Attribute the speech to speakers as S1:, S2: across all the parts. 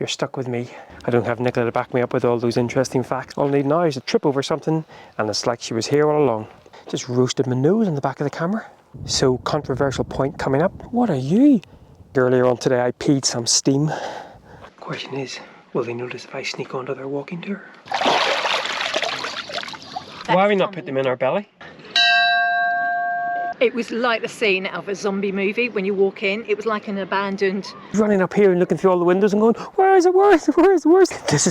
S1: You're stuck with me. I don't have Nicola to back me up with all those interesting facts. All I need now is a trip over something, and it's like she was here all along. Just roasted my nose in the back of the camera. So, controversial point coming up. What are you? Earlier on today, I peed some steam. Question is, will they notice if I sneak onto their walking tour? Why have we not put them in our belly?
S2: It was like the scene out of a zombie movie. When you walk in, it was like an abandoned...
S1: Running up here and looking through all the windows and going, where is it, where is it, where is it, where is it? This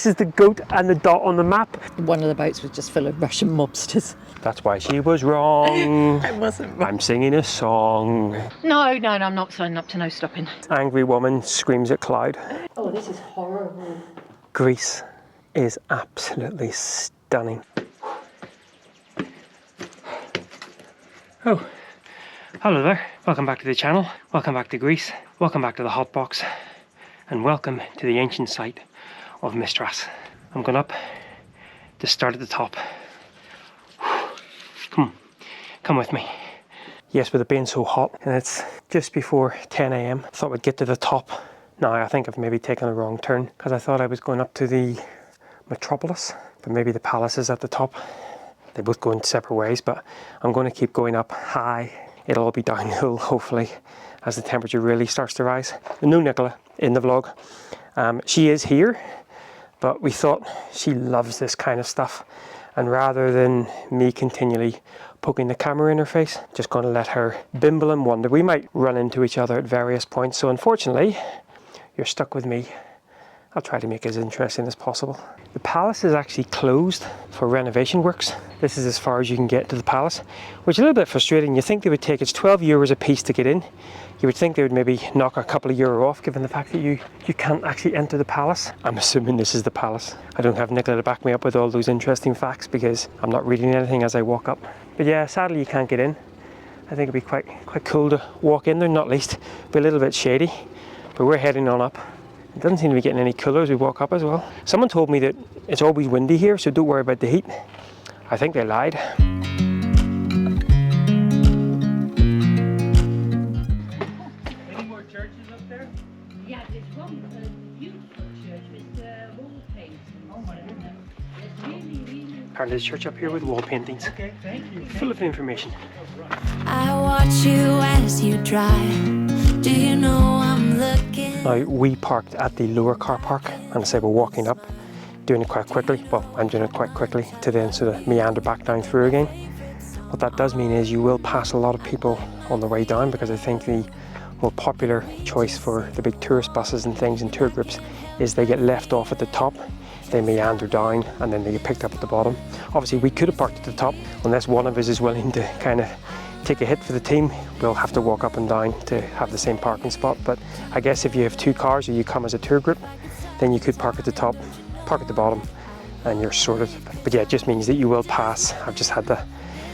S1: is the goat and the dot on the map.
S2: One of the boats was just full of Russian mobsters.
S1: That's why she was wrong.
S2: I wasn't wrong.
S1: I'm singing a song.
S2: No, I'm not signing up to no stopping.
S1: Angry woman screams at cloud.
S2: Oh, this is horrible.
S1: Greece is absolutely stunning. Oh, hello there. Welcome back to the channel. Welcome back to Greece. Welcome back to the hot box. And welcome to the ancient site of Mystras. I'm going up to start at the top. Come with me. Yes, with it being so hot and it's just before 10 AM, I thought we'd get to the top. Now I think I've maybe taken a wrong turn because I thought I was going up to the metropolis, but maybe the palace is at the top. They both go in separate ways, but I'm going to keep going up high. It'll all be downhill, hopefully, as the temperature really starts to rise. No Nicola in the vlog. She is here, but we thought she loves this kind of stuff. And rather than me continually poking the camera in her face, just going to let her bimble and wonder. We might run into each other at various points. So unfortunately, you're stuck with me. I'll try to make it as interesting as possible. The palace is actually closed for renovation works. This is as far as you can get to the palace, which is a little bit frustrating. You think they would take, it's 12 euros a piece to get in. You would think they would maybe knock a couple of euro off, given the fact that you can't actually enter the palace. I'm assuming this is the palace. I don't have Nicola to back me up with all those interesting facts because I'm not reading anything as I walk up. But yeah, sadly you can't get in. I think it'd be quite cool to walk in there, not least. Be a little bit shady, but we're heading on up. It doesn't seem to be getting any cooler as we walk up as well. Someone told me that it's always windy here, so don't worry about the heat. I think they lied.
S3: Any more churches up there?
S4: Yeah, there's one beautiful church with wall painting.
S3: Oh my goodness.
S4: It's really
S1: Apparently there's a church up here with wall paintings.
S3: Okay, thank you.
S1: Full of information.
S5: I watch you as you drive. Do you know I'm looking?
S1: Now, we parked at the lower car park, and I say we're walking up, doing it quite quickly. Well, I'm doing it quite quickly to then sort of meander back down through again. What that does mean is you will pass a lot of people on the way down, because I think the more popular choice for the big tourist buses and things and tour groups is they get left off at the top, they meander down, and then they get picked up at the bottom. Obviously, we could have parked at the top, unless one of us is willing to kind of take a hit for the team. We'll have to walk up and down to have the same parking spot. But I guess if you have two cars or you come as a tour group, then you could park at the top, park at the bottom, and you're sorted. But yeah, it just means that you will pass. I've just had to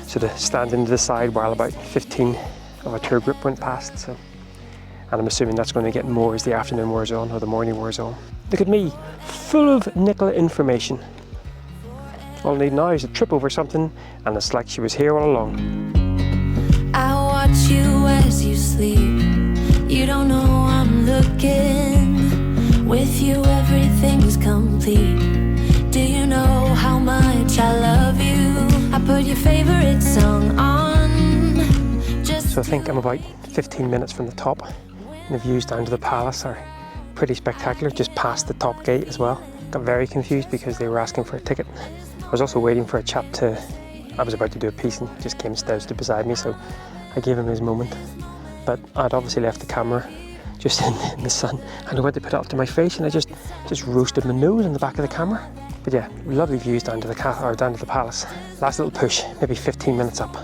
S1: sort of stand into the side while about 15 of a tour group went past. So, and I'm assuming that's going to get more as the afternoon wears on or the morning wears on. Look at me, full of Nicola information. All I need now is a trip over something, and it's like she was here all along.
S5: I watch you as you sleep. You don't know I'm looking. With you everything's complete. Do you know how much I love you? I put your favorite song on.
S1: So I think I'm about 15 minutes from the top, and the views down to the palace are pretty spectacular, just past the top gate as well. Got very confused because they were asking for a ticket. I was also waiting for a chap I was about to do a piece and just came stood beside me, so I gave him his moment. But I'd obviously left the camera just in the sun, and I went to put it up to my face, and I just roasted my nose in the back of the camera. But yeah, lovely views down to the down to the palace. Last little push, maybe 15 minutes up.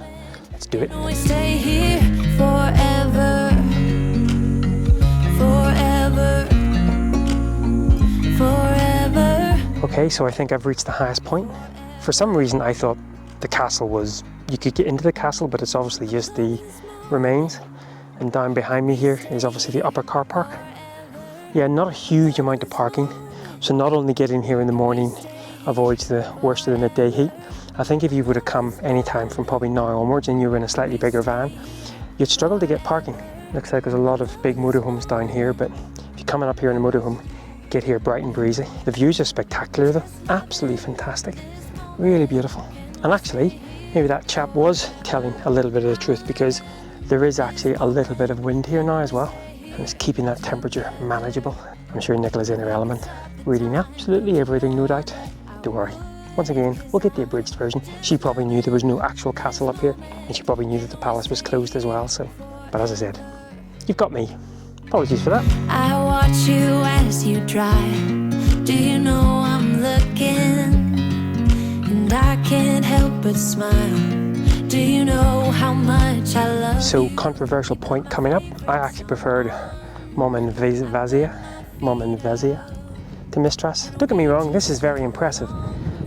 S1: Let's do it.
S5: We stay here forever, forever, forever.
S1: Okay, so I think I've reached the highest point. For some reason I thought the castle was, you could get into the castle, but it's obviously just the remains. And down behind me here is obviously the upper car park. Yeah, not a huge amount of parking. So not only getting here in the morning avoids the worst of the midday heat. I think if you would have come anytime from probably now onwards and you were in a slightly bigger van, you'd struggle to get parking. Looks like there's a lot of big motorhomes down here, but if you're coming up here in a motorhome, get here bright and breezy. The views are spectacular though, absolutely fantastic, really beautiful. And actually, maybe that chap was telling a little bit of the truth, because there is actually a little bit of wind here now as well, and it's keeping that temperature manageable. I'm sure Nicola's in her element, reading absolutely everything, no doubt. Don't worry. Once again, we'll get the abridged version. She probably knew there was no actual castle up here, and she probably knew that the palace was closed as well, so. But as I said, you've got me. Apologies for that.
S5: I watch you as you drive. Do you know I'm looking? And I can't help but smile. Do you know how much I love you?
S1: So, controversial point coming up. I actually preferred Mom and Vazia to Mystras. Don't get me wrong, this is very impressive.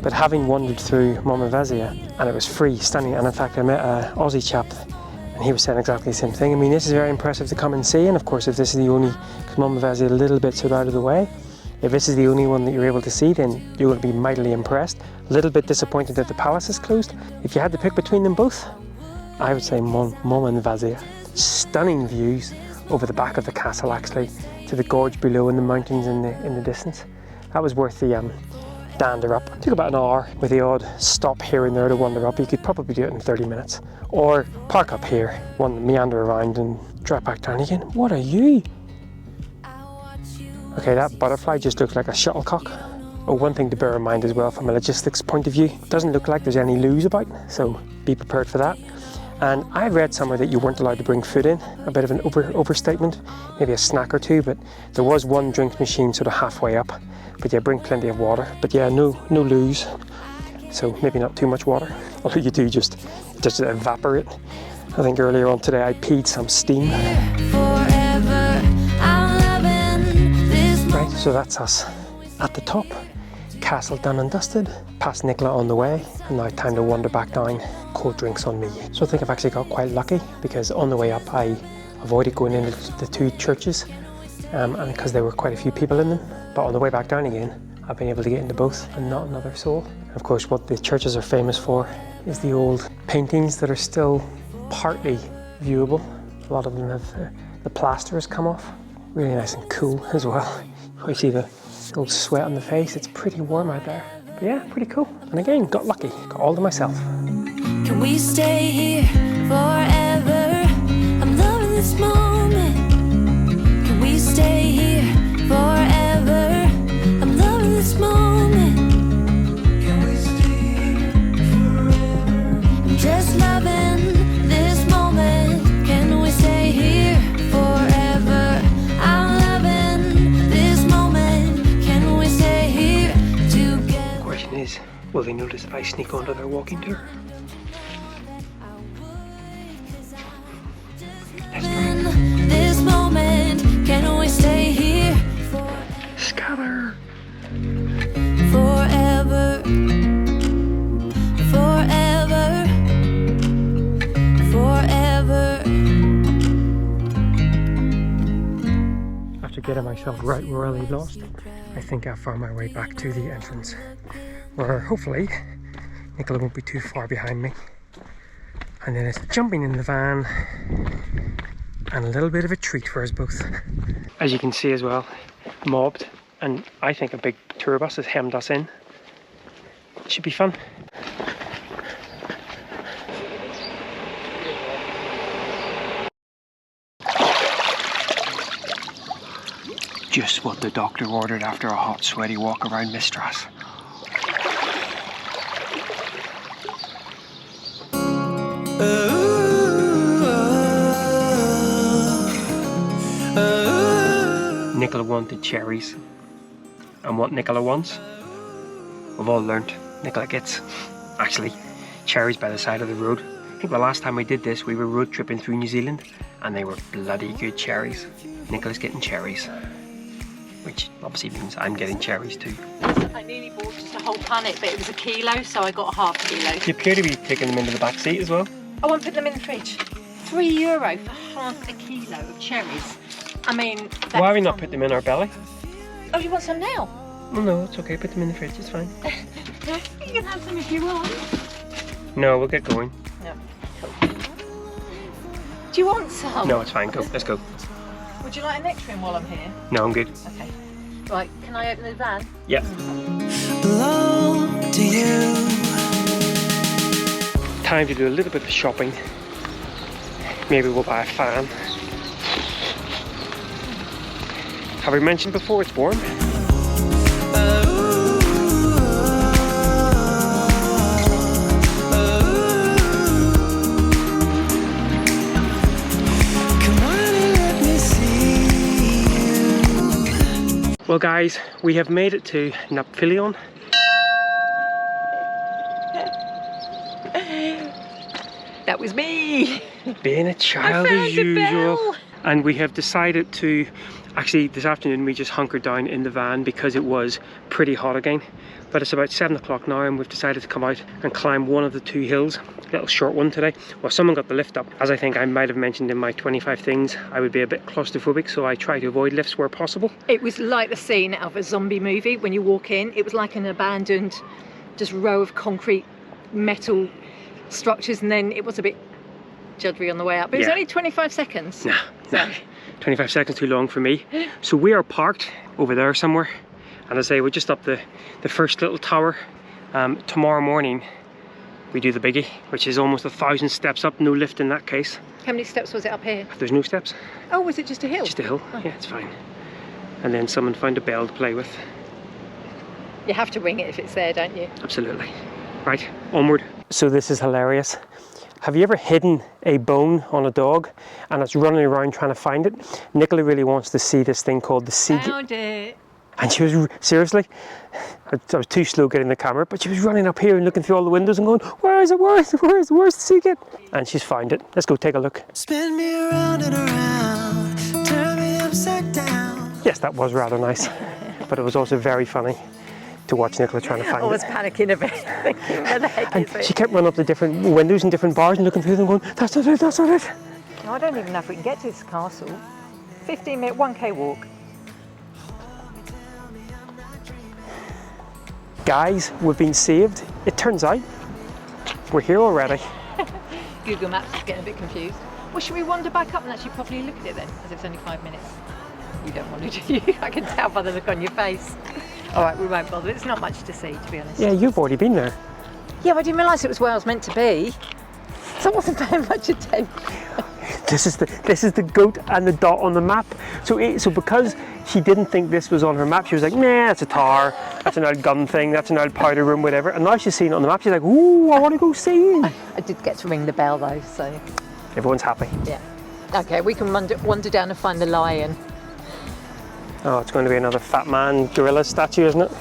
S1: But having wandered through Mom and Vazia, and it was free, stunning, and in fact I met an Aussie chap, and he was saying exactly the same thing. I mean, this is very impressive to come and see, and of course if this is the only, because Mom and Vazia a little bit sort of out of the way, if this is the only one that you're able to see, then you're going to be mightily impressed. A little bit disappointed that the palace is closed. If you had to pick between them both, I would say Mom and Vazia. Stunning views over the back of the castle, actually, to the gorge below and the mountains in the distance. That was worth the dander up. It took about an hour with the odd stop here and there to wander up. You could probably do it in 30 minutes. Or park up here, meander around and drop back down again. What are you? Okay, that butterfly just looks like a shuttlecock. Oh, one thing to bear in mind as well from a logistics point of view, it doesn't look like there's any loos about, so be prepared for that. And I read somewhere that you weren't allowed to bring food in, a bit of an overstatement, maybe a snack or two, but there was one drink machine sort of halfway up. But yeah, bring plenty of water. But yeah, no loos, so maybe not too much water. Although you do just evaporate. I think earlier on today I peed some steam.
S5: Forever, I'm loving this
S1: Right, so that's us at the top. Castle done and dusted. Past Nicola on the way, and now time to wander back down. Cold drinks on me. So I think I've actually got quite lucky, because on the way up I avoided going into the two churches, and because there were quite a few people in them. But on the way back down again, I've been able to get into both and not another soul. Of course, what the churches are famous for is the old paintings that are still partly viewable. A lot of them have the plaster has come off. Really nice and cool as well. You see the old sweat on the face. It's pretty warm out there. But yeah, pretty cool. And again, got lucky. Got all to myself.
S5: Can we stay here forever? I'm loving this moment. Can we stay here forever? I'm loving this moment. Can we stay here forever? I'm just loving this moment. Can we stay here forever? I'm loving this moment. Can we stay here together?
S1: The question is, will they notice if I sneak onto their walking tour?
S5: This moment, can we stay here
S1: Scatter!
S5: forever? Forever, forever.
S1: After getting myself right royally lost, I think I found my way back to the entrance, where hopefully Nicola won't be too far behind me. And then it's jumping in the van and a little bit of a treat for us both. As you can see as well, mobbed, and I think a big tour bus has hemmed us in. It should be fun. Just what the doctor ordered after a hot, sweaty walk around Mystras. Nicola wanted cherries, and what Nicola wants, we've all learnt, Nicola gets, actually, cherries by the side of the road. I think the last time we did this, we were road tripping through New Zealand, and they were bloody good cherries. Nicola's getting cherries, which obviously means I'm getting cherries too.
S2: I nearly bought just a whole planet, but it was a kilo, so I got half a kilo.
S1: You appear to be taking them into the back seat as well.
S2: I won't put them in the fridge. €3 for half a kilo of cherries. I mean,
S1: Why have we not put them in our belly?
S2: Oh, you want some now?
S1: Well, no, it's okay, put them in the fridge, it's fine.
S2: You can have some if you want.
S1: No, we'll get going.
S2: No. Cool. Do you want some?
S1: No, it's fine, go, let's go.
S2: Would you like an extra in while I'm here?
S1: No, I'm good.
S2: Okay. Right, can I open the van?
S1: Yeah.
S6: Belong to you.
S1: Time to do a little bit of shopping. Maybe we'll buy a fan. Have we mentioned before it's warm? Well guys, we have made it to Naphtalion.
S2: That was me!
S1: Being a child as usual. And we have decided to, actually this afternoon we just hunkered down in the van because it was pretty hot again. But it's about 7 o'clock now and we've decided to come out and climb one of the 2 hills. A little short one today. Well, someone got the lift up. As I think I might have mentioned in my 25 things, I would be a bit claustrophobic, so I try to avoid lifts where possible.
S2: It was like the scene out of a zombie movie when you walk in. It was like an abandoned just row of concrete metal structures, and then it was a bit juddery on the way up. But it was
S1: Yeah.
S2: only 25 seconds.
S1: Nah, 25 seconds too long for me. So we are parked over there somewhere. And as I say, we're just up the first little tower. Tomorrow morning we do the biggie, which is almost 1,000 steps up, no lift in that case.
S2: How many steps was it up here?
S1: There's no steps,
S2: Oh, was it just a hill?
S1: just a hill.
S2: Oh.
S1: Yeah, it's fine. And then someone found a bell to play with.
S2: You have to ring it if it's there, don't you?
S1: Absolutely. Right, onward. So this is hilarious. Have you ever hidden a bone on a dog and it's running around trying to find it? Nicola really wants to see this thing called the sea.
S2: Found it.
S1: And she was, seriously, I was too slow getting the camera, but she was running up here and looking through all the windows and going, where is it, where's the sea kit? And she's found it. Let's go take a look.
S6: Spin me around and around, turn me upside down.
S1: Yes, that was rather nice, but it was also very funny to watch Nicola trying to find
S2: I was
S1: it.
S2: panicking a bit, thinking, where the heck
S1: And
S2: is it?
S1: she kept running up to different windows and different bars and looking through them going, that's not it, that's not it.
S2: I don't even know if we can get to this castle. 15-minute 1K walk.
S1: Guys, we've been saved. It turns out we're here already.
S2: Google Maps is getting a bit confused. Well, should we wander back up and actually properly look at it then? As it's only 5 minutes. You don't want to, do you? I can tell by the look on your face. All right, we won't bother. It's not much to see, to be honest.
S1: Yeah, you've already been there.
S2: Yeah, but I didn't realise it was where I was meant to be. So I wasn't paying much attention.
S1: This is the goat and the dot on the map. So because she didn't think this was on her map, she was like, nah, that's a tower, that's an old gun thing, that's an old powder room, whatever. And now she's seen it on the map, she's like, ooh, I want to go see it.
S2: I did get to ring the bell though, so
S1: Everyone's happy.
S2: yeah. Okay, we can wander down and find the lion.
S1: Oh, it's going to be another fat man gorilla statue, isn't it?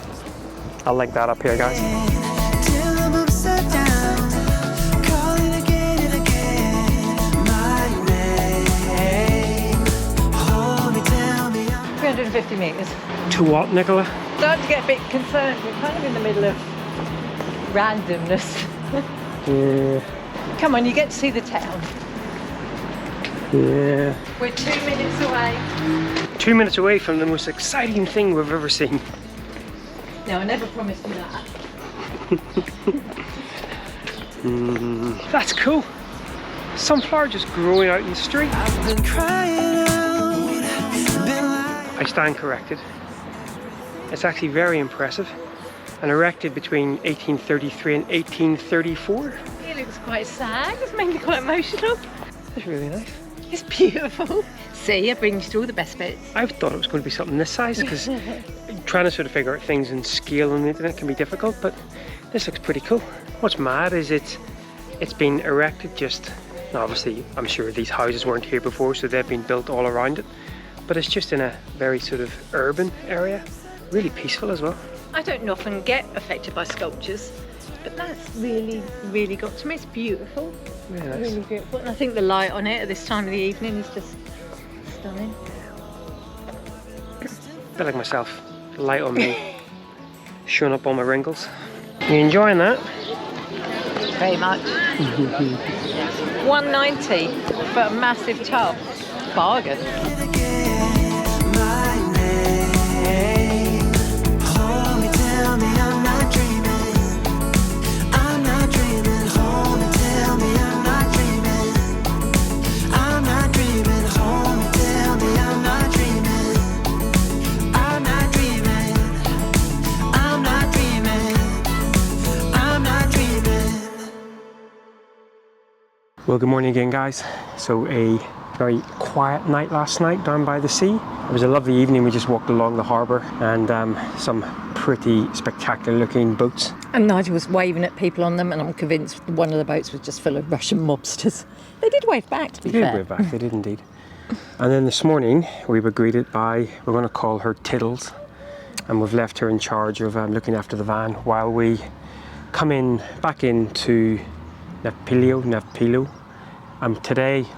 S1: I'll link that up here, guys.
S6: Till I'm upside down, calling again and again my name. Hold me, tell me I'm
S2: 350 metres.
S1: To what, Nicola?
S2: Starting to get a bit concerned. We're kind of in the middle of randomness.
S1: Yeah,
S2: Come on, you get to see the town.
S1: yeah.
S2: We're 2 minutes away.
S1: 2 minutes away from the most exciting thing we've ever seen.
S2: No, I never promised you that.
S1: That's cool. Sunflower just growing out in the street.
S6: been crying out, been lying.
S1: I stand corrected. It's actually very impressive and erected between 1833 and 1834.
S2: It looks quite sad. It's made me quite emotional.
S1: It's really nice.
S2: It's beautiful. See, it brings you to all the best bits.
S1: I thought it was going to be something this size because trying to sort of figure out things in scale on the internet can be difficult, but this looks pretty cool. What's mad is it's been erected just, now obviously I'm sure these houses weren't here before, so they've been built all around it, but it's just in a very sort of urban area, really peaceful as well.
S2: I don't often get affected by sculptures, but that's really, really got to me. It's beautiful.
S1: Really nice.
S2: Really beautiful. And I think the light on it at this time of the evening is just stunning.
S1: A bit like myself, light on me, showing up all my wrinkles. You enjoying that?
S2: Very much. 190 for a massive tub. Bargain.
S6: My name. Hold me, tell me I'm not dreaming. I'm not dreaming. Hold me, tell me I'm not dreaming. I'm not dreaming. Hold me, tell me I'm not dreaming. I'm not dreaming.
S1: Well, good morning again, guys. So a very quiet night last night down by the sea. It was a lovely evening. We just walked along the harbour and some pretty spectacular looking boats.
S2: And Nigel was waving at people on them, and I'm convinced one of the boats was just full of Russian mobsters. They did wave back, to be
S1: They
S2: fair.
S1: did wave back, they did indeed. And then this morning we were greeted by, we're going to call her Tiddles, and we've left her in charge of looking after the van while we come back into Navpilo.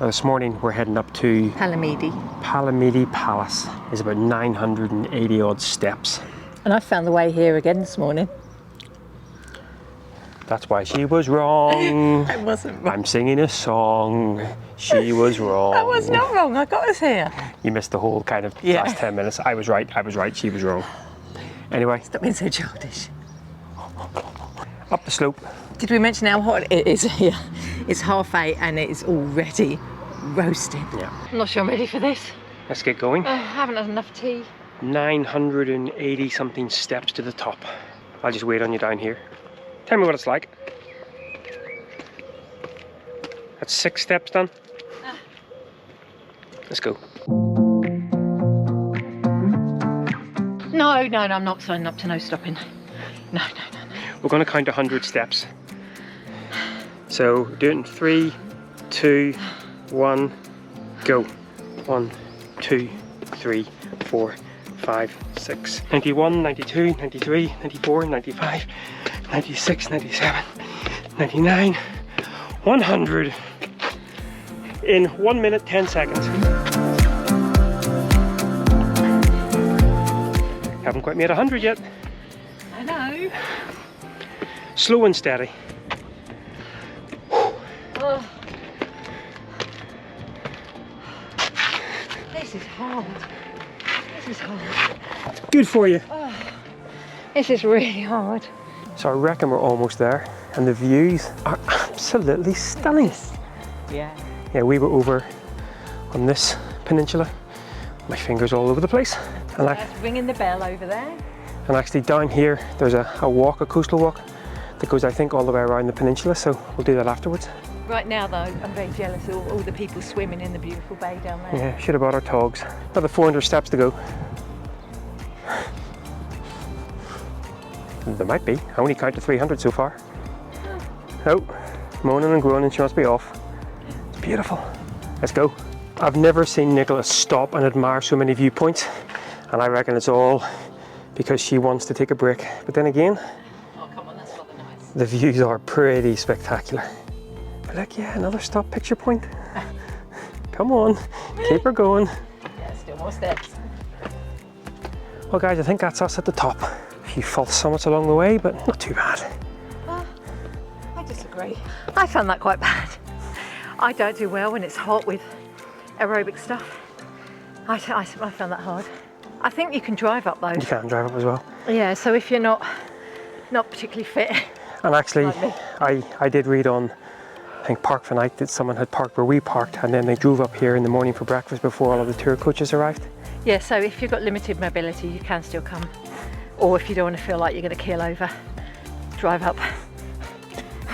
S1: This morning we're heading up to Palamidi Palace. It's about 980 odd steps.
S2: And I found the way here again this morning.
S1: That's why she was wrong.
S2: I wasn't wrong.
S1: I'm singing a song. She was wrong.
S2: I was not wrong. I got us here.
S1: You missed the whole kind of
S2: Yeah.
S1: last 10 minutes. I was right, she was wrong. Anyway,
S2: Stop being so childish.
S1: up the slope.
S2: Did we mention how hot it is here? It's 8:30 and it is already roasting.
S1: Yeah.
S2: I'm not sure I'm ready for this.
S1: Let's get going.
S2: I haven't had enough tea.
S1: 980 something steps to the top. I'll just wait on you down here. Tell me what it's like. That's 6 steps done. Let's go.
S2: No, I'm not signing up to no stopping. No.
S1: We're going to count 100 steps. So do it in 3, 2, 1, go. 1, 2, 3, 4, 5, 6, 91, 92, 93, 94, 95, 96, 97, 99, 100 in 1 minute 10 seconds. Haven't quite made 100 yet.
S2: I know.
S1: Slow and steady.
S2: Oh. This is hard.
S1: Good for you.
S2: This is really hard.
S1: So I reckon we're almost there, and the views are absolutely stunning.
S2: Yeah.
S1: Yeah, we were over on this peninsula. My fingers all over the place. And,
S2: That's ringing the bell over there.
S1: and actually down here, there's a coastal walk that goes, I think, all the way around the peninsula, so we'll do that afterwards.
S2: Right now, though, I'm very jealous of all the people swimming in the beautiful bay down there.
S1: Yeah, should have brought our togs. Another 400 steps to go. There might be. I only counted 300 so far. Oh, moaning and groaning, she must be off. It's beautiful. Let's go. I've never seen Nicola stop and admire so many viewpoints, and I reckon it's all because she wants to take a break. But then again,
S2: Oh, come on, that's rather nice.
S1: the views are pretty spectacular. But look, yeah, another stop picture point. Come on, keep her going.
S2: Yeah, still more steps.
S1: Well guys, I think that's us at the top. A few false summits along the way, but not too bad.
S2: I disagree. I found that quite bad. I don't do well when it's hot with aerobic stuff. I found that hard. I think you can drive up though.
S1: You can drive up as well.
S2: Yeah, so if you're not particularly fit.
S1: And actually,
S2: Like me.
S1: I did read on, I think Park for Night, that someone had parked where we parked, and then they drove up here in the morning for breakfast before all of the tour coaches arrived.
S2: Yeah, so if you've got limited mobility, you can still come. Or if you don't want to feel like you're going to keel over, drive up.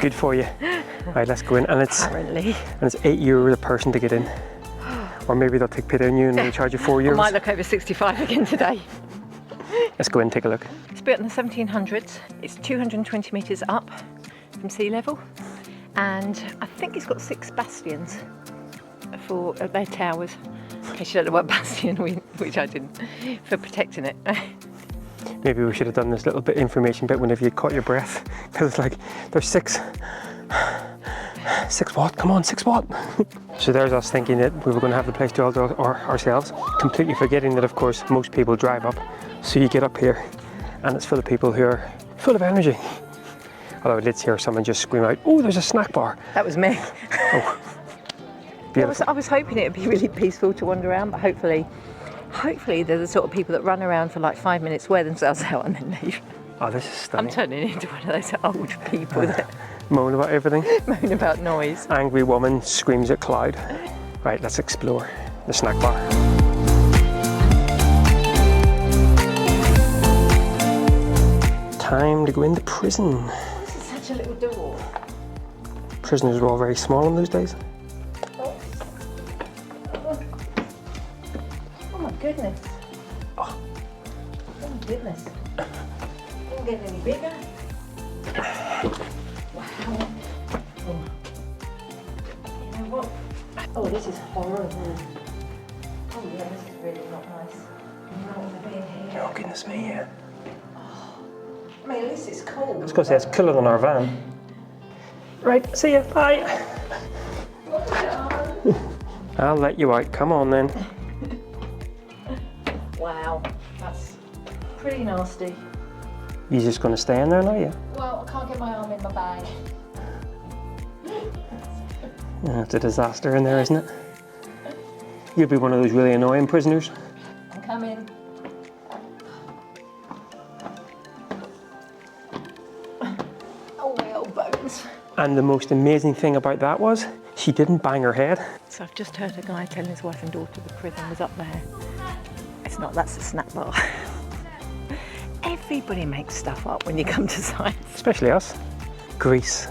S1: Good for you. Right, let's go in. And it's
S2: Apparently.
S1: €8 a person to get in. Or maybe they'll take pity on you and they'll charge you €4.
S2: I might look over 65 again today.
S1: Let's go in and take a look.
S2: It's built in the 1700s. It's 220 metres up from sea level. And I think it's got 6 bastions for their towers. In case you don't know what bastion, which I didn't, for protecting it.
S1: Maybe we should have done this little bit information bit whenever you caught your breath, because it's like there's 6 what? Come on, 6 what? So there's us thinking that we were going to have the place to all ourselves, completely forgetting that of course most people drive up. So you get up here and it's full of people who are full of energy. Although I did hear someone just scream out, "Oh, there's a snack bar."
S2: That was me.
S1: Beautiful.
S2: I was hoping it would be really peaceful to wander around, but hopefully they're the sort of people that run around for like 5 minutes, wear themselves out and then leave.
S1: Oh, this is
S2: I'm
S1: stunning.
S2: turning into one of those old people that
S1: Moan about everything.
S2: moan about noise.
S1: Angry woman screams at cloud. Right, let's explore the snack bar. Time to go into prison.
S2: This is such a little door.
S1: Prisoners were all very small in those days.
S2: Oh my goodness. Oh my goodness. Didn't get any bigger. Wow. Oh. You know what? Oh, this is horrible. Oh yeah, this is really not nice. Not to be in here.
S1: Oh, goodness me, yeah.
S2: I mean, at least it's cold.
S1: I was going to say, it's cooler than our van. Right, see ya, bye. I'll let you out, come on then.
S2: Wow, that's pretty nasty.
S1: You just going to stay in there now, yeah?
S2: Well, I can't get my arm in my bag.
S1: Yeah, it's a disaster in there, isn't it? You'll be one of those really annoying prisoners.
S2: I'm coming. Oh, my old bones.
S1: And the most amazing thing about that was, she didn't bang her head.
S2: So I've just heard a guy telling his wife and daughter the prison was up there. It's not, that's a snack bar. Everybody makes stuff up when you come to science.
S1: Especially us. Greece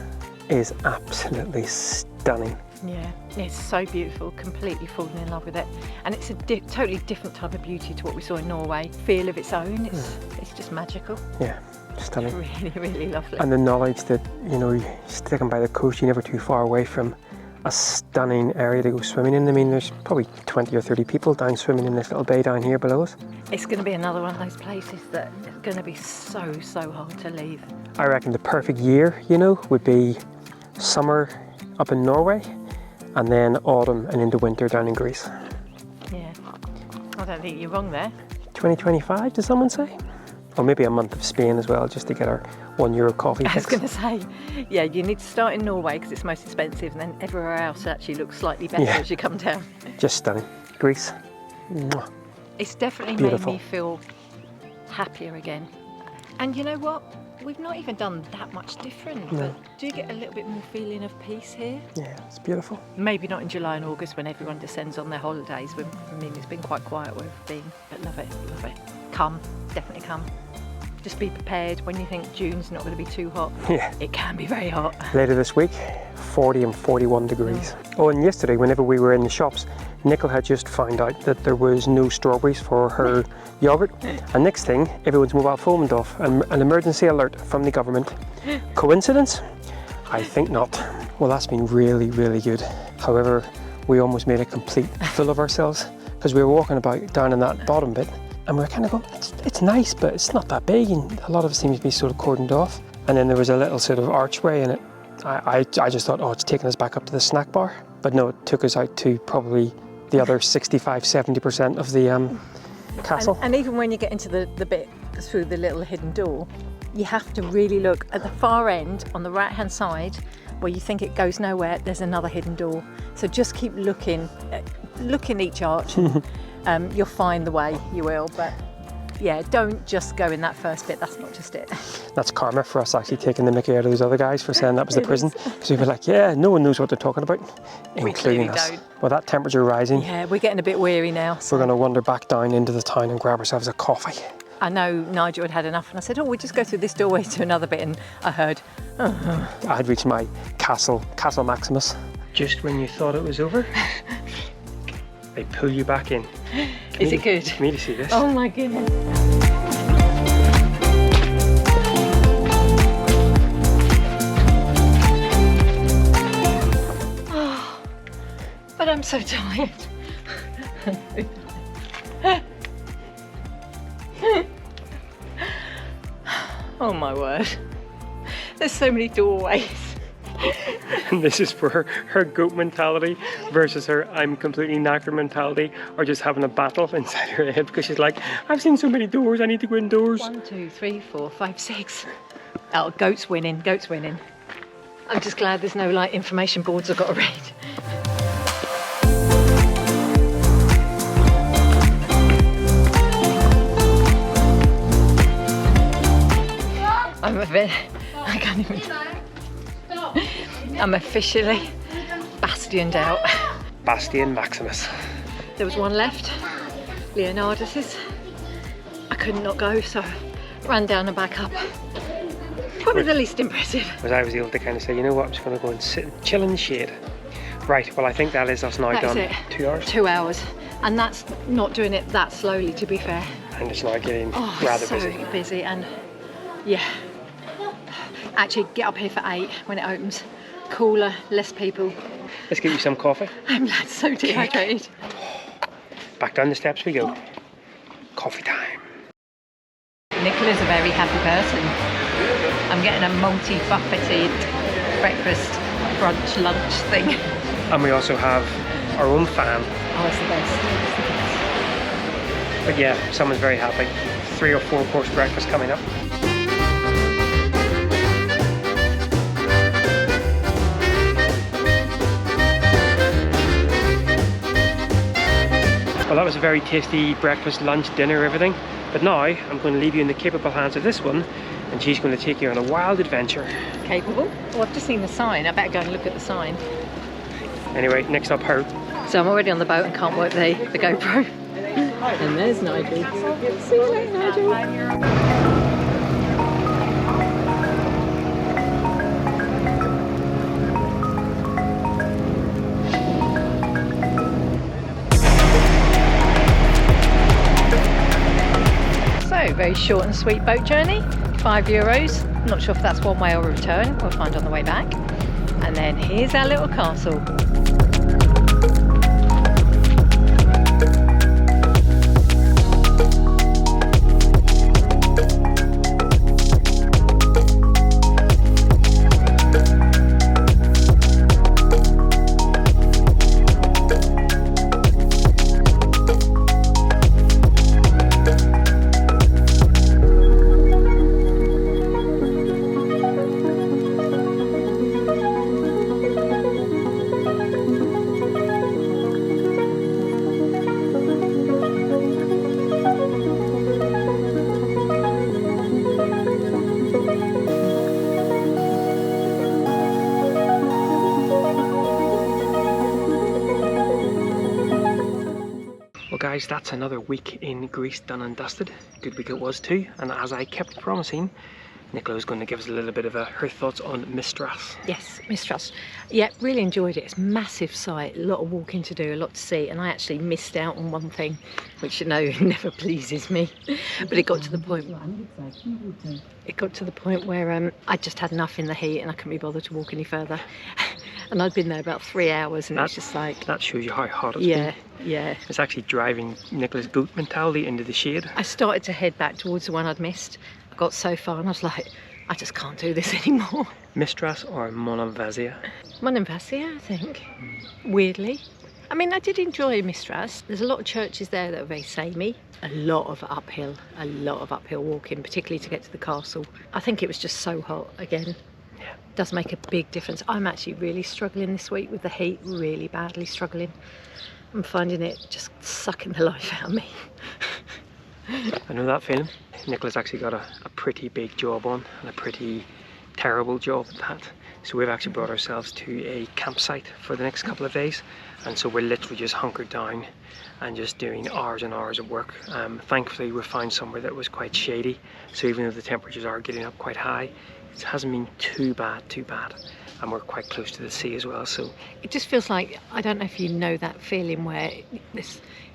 S1: is absolutely stunning.
S2: Yeah, it's so beautiful, completely fallen in love with it. And it's a totally different type of beauty to what we saw in Norway. Feel of its own, it's just magical.
S1: Yeah, stunning.
S2: Really, really lovely.
S1: And the knowledge that, you know, you're sticking by the coast, you're never too far away from a stunning area to go swimming in. I mean, there's probably 20 or 30 people down swimming in this little bay down here below us.
S2: It's going to be another one of those places that is going to be so, so hard to leave.
S1: I reckon the perfect year, you know, would be summer up in Norway and then autumn and into winter down in Greece.
S2: Yeah, I don't think you're wrong there.
S1: 2025, does someone say? Or maybe a month of Spain as well, just to get our €1 coffee
S2: I was
S1: fix.
S2: going to say, yeah, you need to start in Norway because it's most expensive, and then everywhere else actually looks slightly better
S1: Yeah.
S2: as you come down.
S1: Just stunning. Greece. Mwah.
S2: It's definitely
S1: Beautiful.
S2: made me feel happier again. And you know what? We've not even done that much different,
S1: No.
S2: but do you get a little bit more feeling of peace here?
S1: Yeah, it's beautiful.
S2: Maybe not in July and August when everyone descends on their holidays. I mean, it's been quite quiet where we've been, but love it, love it. Come, definitely come. Just be prepared when you think June's not going to be too hot.
S1: Yeah.
S2: It can be very hot.
S1: Later this week, 40 and 41 degrees. Oh, and yesterday, whenever we were in the shops, Nicola had just found out that there was no strawberries for her yogurt. And next thing, everyone's mobile phone went off. An emergency alert from the government. Coincidence? I think not. Well, that's been really, really good. However, we almost made a complete fool of ourselves because we were walking about down in that bottom bit and we were kind of going, it's nice, but it's not that big, and a lot of it seems to be sort of cordoned off. And then there was a little sort of archway in it. I just thought, oh, it's taking us back up to the snack bar. But no, it took us out to probably the other 65-70% of the castle.
S2: And even when you get into the bit through the little hidden door, you have to really look at the far end on the right hand side where you think it goes nowhere. There's another hidden door, so just keep looking each arch. You'll find the way, you will, but yeah, don't just go in that first bit. That's not just it.
S1: That's karma for us actually taking the mickey out of those other guys for saying that was the prison, because we were like, yeah, no one knows what they're talking about, including us.
S2: don't.
S1: Well, that temperature rising,
S2: Yeah, we're getting a bit weary now.
S1: we're going to wander back down into the town and grab ourselves a coffee.
S2: I know Nigel had enough, and I said, oh, we'll just go through this doorway to another bit, and I heard,
S1: I had reached my Castle Maximus. Just when you thought it was over, they pull you back in.
S2: is it good?
S1: Can you see this?
S2: Oh my goodness. But I'm so tired. Oh my word. There's so many doorways.
S1: And this is for her goat mentality versus her I'm completely knackered mentality, or just having a battle inside her head because she's like, I've seen so many doors, I need to go indoors.
S2: 1, 2, 3, 4, 5, 6. Oh, goat's winning, goat's winning. I'm just glad there's no like information boards I've got to read. I'm a bit, I can't even, I'm officially bastioned out.
S1: Bastion Maximus.
S2: There was one left, Leonardus's. I could not go, so I ran down and back up. Probably the least impressive.
S1: Was I was able to kind of say, you know what, I'm just going to go and sit and chill in the shade. Right, well I think that is us now
S2: That's
S1: done.
S2: it.
S1: 2 hours.
S2: 2 hours. And that's not doing it that slowly, to be fair.
S1: And it's now getting
S2: Oh,
S1: rather
S2: so
S1: busy.
S2: and yeah. Actually, get up here for 8 when it opens. Cooler, less people.
S1: Let's get you some coffee.
S2: I'm so dehydrated.
S1: Back down the steps we go. Coffee time.
S2: Nicola's a very happy person. I'm getting a multi-buffeted breakfast, brunch, lunch thing.
S1: And we also have our own fan.
S2: Oh, it's the best. It's the best.
S1: But yeah, someone's very happy. 3 or 4 course breakfast coming up. Well, that was a very tasty breakfast, lunch, dinner, everything. But now I'm going to leave you in the capable hands of this one, and she's going to take you on a wild adventure.
S2: Capable? Oh, I've just seen the sign. I better go and look at the sign.
S1: Anyway, next up, her.
S2: So I'm already on the boat and can't work the GoPro. And there's Nigel. See you later, Nigel. So, very short and sweet boat journey. €5. Not sure if that's one way or a return. We'll find on the way back. And then here's our little castle.
S1: Guys, that's another week in Greece done and dusted. Good week it was too, and as I kept promising, Nicola was going to give us a little bit of her thoughts on Mystras.
S2: Yes, Mystras. Yeah, really enjoyed it. It's a massive site, a lot of walking to do, a lot to see, and I actually missed out on one thing, which you know never pleases me. But it got to the point where I just had enough in the heat and I couldn't be bothered to walk any further. And I'd been there about 3 hours, and it's just like...
S1: That shows you how hot it's been.
S2: Yeah.
S1: It's actually driving Nicola's boot mentality into the shade.
S2: I started to head back towards the one I'd missed. I got so far and I was like, I just can't do this anymore.
S1: Mystras or Mononvasia?
S2: Mononvasia, I think. Weirdly. I mean, I did enjoy Mystras. There's a lot of churches there that are very samey. A lot of uphill walking, particularly to get to the castle. I think it was just so hot again.
S1: Yeah.
S2: Does make a big difference. I'm actually really struggling this week with the heat, really badly struggling. I'm finding it just sucking the life out of me.
S1: I know that feeling. Nicola's actually got a pretty big job on, and a pretty terrible job at that. So we've actually brought ourselves to a campsite for the next couple of days, and so we're literally just hunkered down and just doing hours and hours of work. Thankfully we found somewhere that was quite shady, so even though the temperatures are getting up quite high, it hasn't been too bad, and we're quite close to the sea as well. So
S2: it just feels like, I don't know if you know that feeling where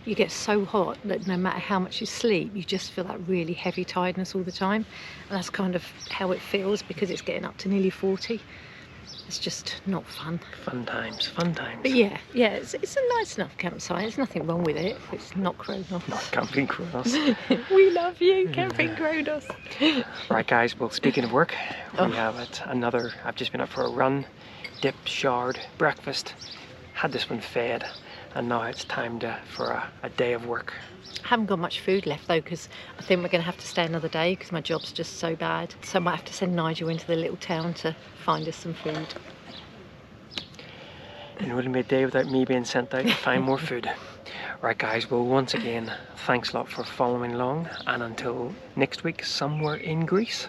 S2: you get so hot that no matter how much you sleep, you just feel that really heavy tiredness all the time. And that's kind of how it feels, because it's getting up to nearly 40. It's just not fun.
S1: Fun times.
S2: But yeah, it's a nice enough campsite. There's nothing wrong with it. It's not Kronos.
S1: Not Camping Kronos.
S2: We love you, Camping Kronos.
S1: Right guys, well, speaking of work, we have I've just been out for a run, dip, showered, breakfast, had this one fed, and now it's time for a day of work.
S2: I haven't got much food left though, because I think we're going to have to stay another day because my job's just so bad. So I might have to send Nigel into the little town to find us some food.
S1: It wouldn't be a day without me being sent out to find more food. Right guys, well, once again, thanks a lot for following along, and until next week somewhere in Greece,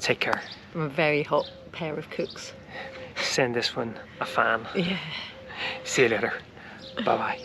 S1: take care.
S2: I'm a very hot pair of cooks.
S1: Send this one a fan.
S2: Yeah.
S1: See you later. Bye bye.